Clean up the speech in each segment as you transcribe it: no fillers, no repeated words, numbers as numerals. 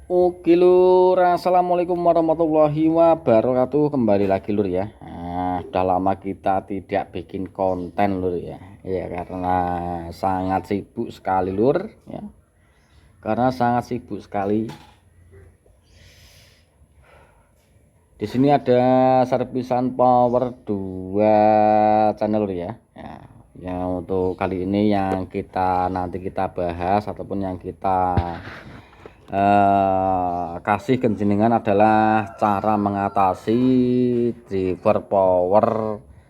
Oke lur, assalamualaikum warahmatullahi wabarakatuh. Kembali lagi lur ya. Udah lama kita tidak bikin konten lur ya. Ya karena sangat sibuk sekali lur ya. Karena sangat sibuk sekali. Di sini ada servisan power 2 channel lur ya. Ya, untuk kali ini yang nanti kita bahas ataupun yang kita kasih kenjenengan adalah cara mengatasi driver power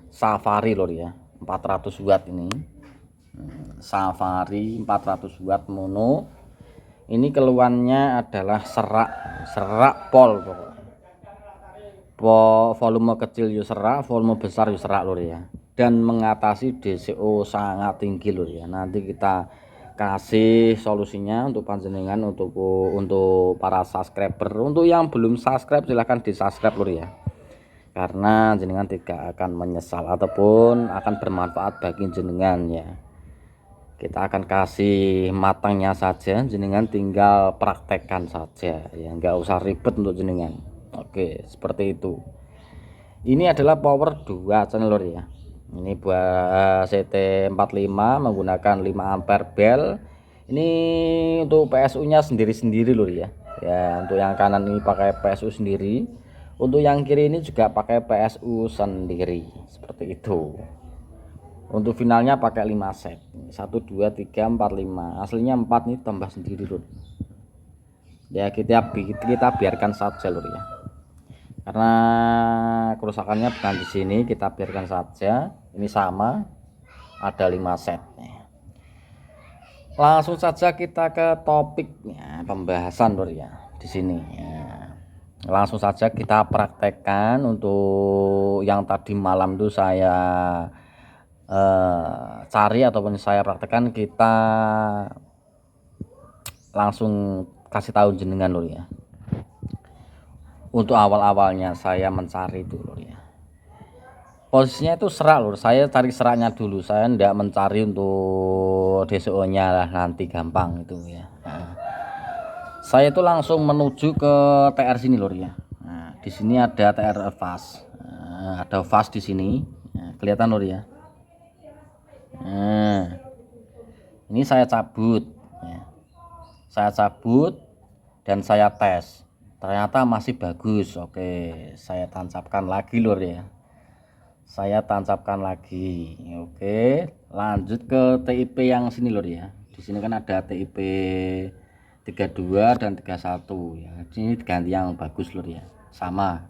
Safari lor ya, 400 watt ini. Safari 400 watt mono. Ini keluhannya adalah serak pol pokoknya. Volume kecil yo serak, volume besar yo serak lor ya. Dan mengatasi DCO sangat tinggi lor ya. Nanti kita kasih solusinya untuk panjenengan, untuk para subscriber. Untuk yang belum subscribe silahkan di subscribe lur ya, karena jenengan tidak akan menyesal ataupun akan bermanfaat bagi jenengan ya. Kita akan kasih matangnya saja, jenengan tinggal praktekkan saja ya, nggak usah ribet untuk jenengan. Oke, seperti itu. Ini adalah power 2 channel lur ya. Ini buat CT45 menggunakan 5 ampere bel. Ini untuk PSU nya sendiri-sendiri lur ya. Ya, untuk yang kanan ini pakai PSU sendiri, untuk yang kiri ini juga pakai PSU sendiri, seperti itu. Untuk finalnya pakai 5 set. 1 2 3 4 5. Aslinya 4 nih, tambah sendiri lur. Ya kita biarkan saja lur ya. Karena kerusakannya bukan di sini, kita biarkan saja. Ini sama, ada 5 set. Langsung saja kita ke topiknya, pembahasan lur ya di sini ya. Langsung saja kita praktekkan. Untuk yang tadi malam itu saya cari ataupun saya praktekkan, kita langsung kasih tahu jenengan lur ya. Untuk awal-awalnya saya mencari itu lur ya, posisinya itu serak lur. Saya cari seraknya dulu, saya tidak mencari untuk DCO nya lah, nanti gampang itu ya. Saya itu langsung menuju ke TR sini lur ya. Di sini ada TR fast, ada fast di sini, kelihatan lur ya. Ini saya cabut ya. Saya cabut dan saya tes, ternyata masih bagus. Oke, saya tancapkan lagi lur ya, saya tancapkan lagi. Oke, lanjut ke TIP yang sini lur ya. Di sini kan ada TIP 32 dan 31 ya. Ini ganti yang bagus lur ya, sama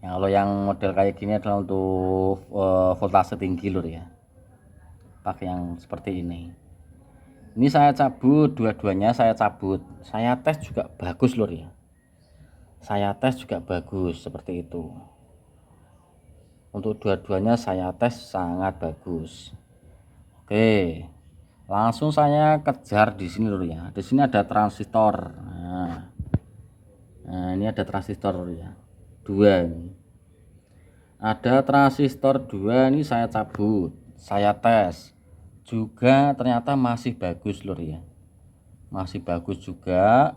ya. Kalau yang model kayak gini adalah untuk voltase tinggi lur ya, pakai yang seperti ini. Ini saya cabut, dua-duanya saya cabut, saya tes juga bagus lur ya, saya tes juga bagus seperti itu. Untuk dua-duanya saya tes sangat bagus. Oke, langsung saya kejar di sini lur ya. Di sini ada transistor. Nah, ini ada transistor lur ya, 2 ini. Ada transistor 2 ini saya cabut, saya tes juga, ternyata masih bagus lur ya, masih bagus juga.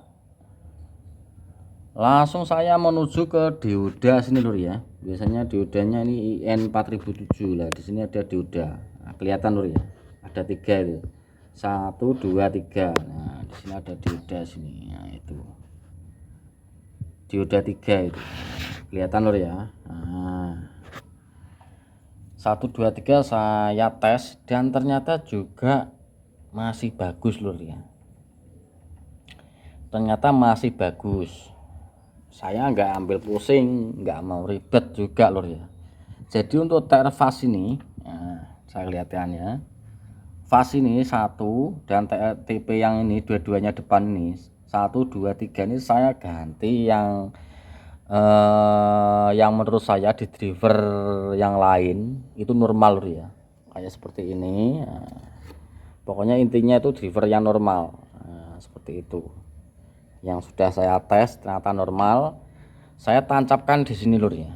Langsung saya menuju ke dioda sini lur ya. Biasanya diodanya ini IN 4007 lah. Di sini ada dioda. Nah, kelihatan lur ya, ada 3 itu, 1 2 3. Nah, di sini ada dioda sini. Nah, itu dioda 3 itu, kelihatan lur ya. Nah, 1 2 3 saya tes dan ternyata juga masih bagus lur ya, ternyata masih bagus. Saya nggak ambil pusing, nggak mau ribet juga lur ya. Jadi untuk TR fast ini, saya lihatkan ya, fast ini 1 dan TP yang ini dua-duanya depan ini 1 2 3 ini saya ganti yang menurut saya di driver yang lain itu normal lur ya, kayak seperti ini. Pokoknya intinya itu driver yang normal. Seperti itu yang sudah saya tes, ternyata normal. Saya tancapkan di sini lur ya.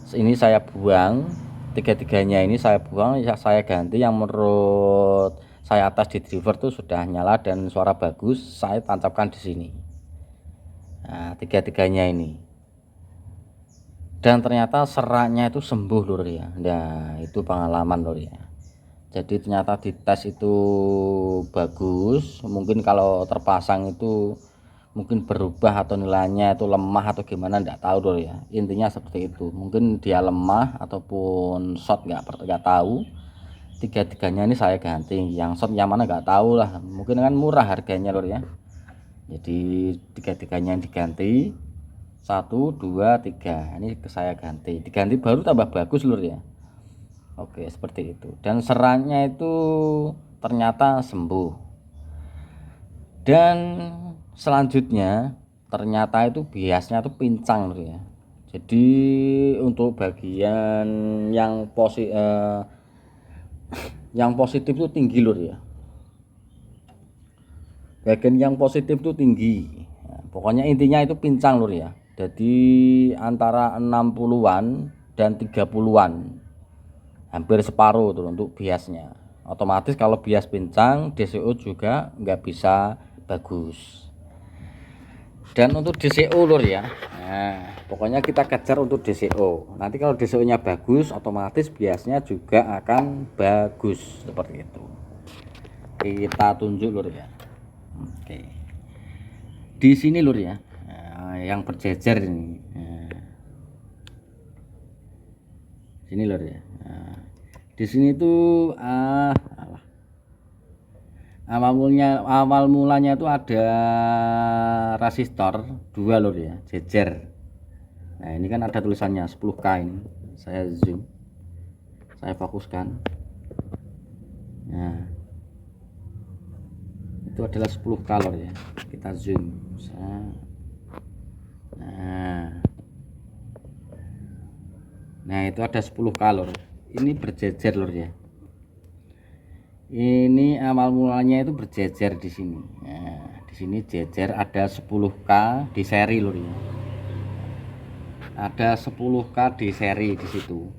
Ini saya buang, tiga-tiganya ini saya buang ya, saya ganti yang menurut saya tes di driver tuh sudah nyala dan suara bagus, saya tancapkan di sini. Nah, tiga-tiganya ini, dan ternyata seraknya itu sembuh lur ya. Nah, itu pengalaman lur ya. Jadi ternyata di tes itu bagus. Mungkin kalau terpasang itu mungkin berubah atau nilainya itu lemah atau gimana, enggak tahu lur ya. Intinya seperti itu. Mungkin dia lemah ataupun short, enggak tahu. Tiga-tiganya ini saya ganti. Yang short yang mana enggak tahu lah. Mungkin kan murah harganya lur ya. Jadi tiga-tiganya diganti. 1, 2, 3. Ini saya ganti. Diganti baru tambah bagus lur ya. Oke, seperti itu. Dan serannya itu ternyata sembuh. Dan selanjutnya ternyata itu biasnya tuh pincang lur ya. Jadi untuk bagian yang positif itu tinggi lur ya. Bagian yang positif itu tinggi. Nah, pokoknya intinya itu pincang lur ya. Jadi antara 60-an dan 30-an. Hampir separuh tuh untuk biasnya. Otomatis kalau bias pincang, DCO juga nggak bisa bagus. Dan untuk DCO lur ya, nah pokoknya kita kejar untuk DCO. Nanti kalau DCO nya bagus, otomatis biasnya juga akan bagus seperti itu. Kita tunjuk lur ya. Oke, di sini lur ya, nah, yang berjejer ini, nah, sini lur ya. Nah, di sini tuh awal mulanya itu ada resistor 2 lur ya, jejer. Nah ini kan ada tulisannya 10K, ini saya zoom, saya fokuskan. Nah itu adalah 10K lur ya, kita zoom. Nah itu ada 10K lur, ini berjejer lur ya. Ini awal mulanya itu berjejer di sini. Nah, di sini jejer ada 10K di seri lur ya. Ada 10K di seri di situ.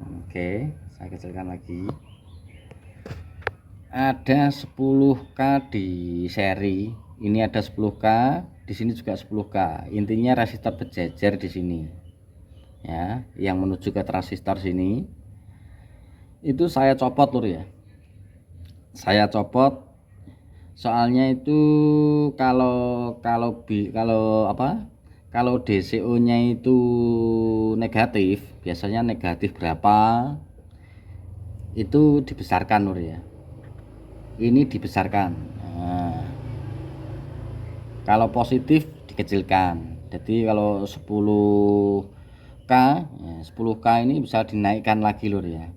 Oke, saya kecilkan lagi. Ada 10K di seri. Ini ada 10K, di sini juga 10K. Intinya resistor berjejer di sini. Ya, yang menuju ke transistor sini. Itu saya copot lur ya. Saya copot soalnya itu kalau DCO nya itu negatif, biasanya negatif berapa itu dibesarkan lur ya. Ini dibesarkan. Nah, kalau positif dikecilkan. Jadi kalau 10K ya, 10K ini bisa dinaikkan lagi lur ya.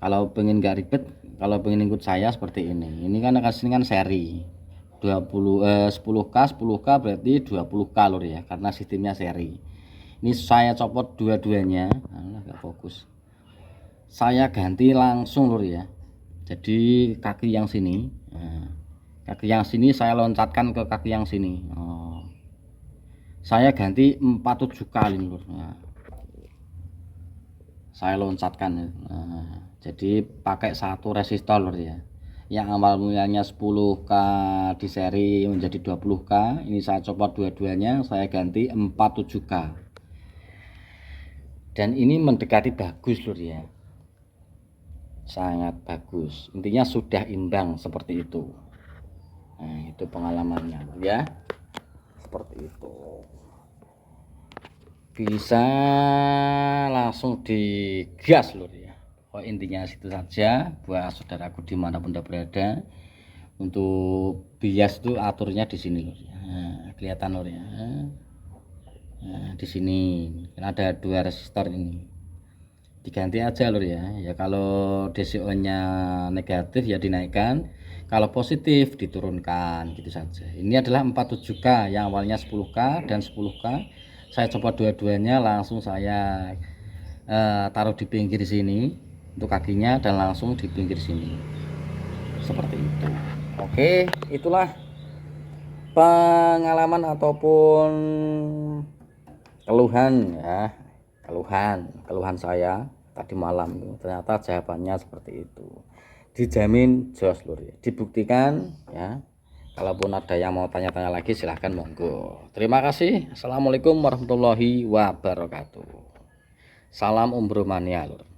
Kalau pengen nggak ribet, kalau pengen ikut saya seperti ini kan kan seri 10K 10K berarti 20K lur ya, karena sistemnya seri. Ini saya copot dua-duanya, nggak fokus, saya ganti langsung lur ya. Jadi kaki yang sini, kaki yang sini saya loncatkan ke kaki yang sini. Saya ganti 47 kali lur. Saya loncatkan. Jadi pakai satu resistor lur ya. Yang awal mulanya 10K di seri menjadi 20K, ini saya copot dua-duanya, saya ganti 47K. Dan ini mendekati bagus lur ya. Sangat bagus. Intinya sudah imbang seperti itu. Nah, itu pengalamannya ya. Seperti itu. Bisa langsung digas lur ya. Intinya situ saja buat saudaraku dimanapun berada. Untuk bias itu aturnya di sini lur ya. Nah, kelihatan lur ya. Nah, di sini kan ada 2 resistor ini. Diganti aja lur ya. Ya kalau DCO nya negatif ya dinaikkan, kalau positif diturunkan, gitu saja. Ini adalah 47K yang awalnya 10K dan 10K. Saya coba dua-duanya, langsung saya taruh di pinggir sini untuk kakinya dan langsung di pinggir sini seperti itu. Oke, itulah pengalaman ataupun keluhan ya, keluhan saya tadi malam. Ternyata jawabannya seperti itu. dijamin jos lur ya, dibuktikan ya. Kalaupun ada yang mau tanya-tanya lagi silahkan monggo. Terima kasih. Assalamualaikum warahmatullahi wabarakatuh. Salam Umbro Mania lur.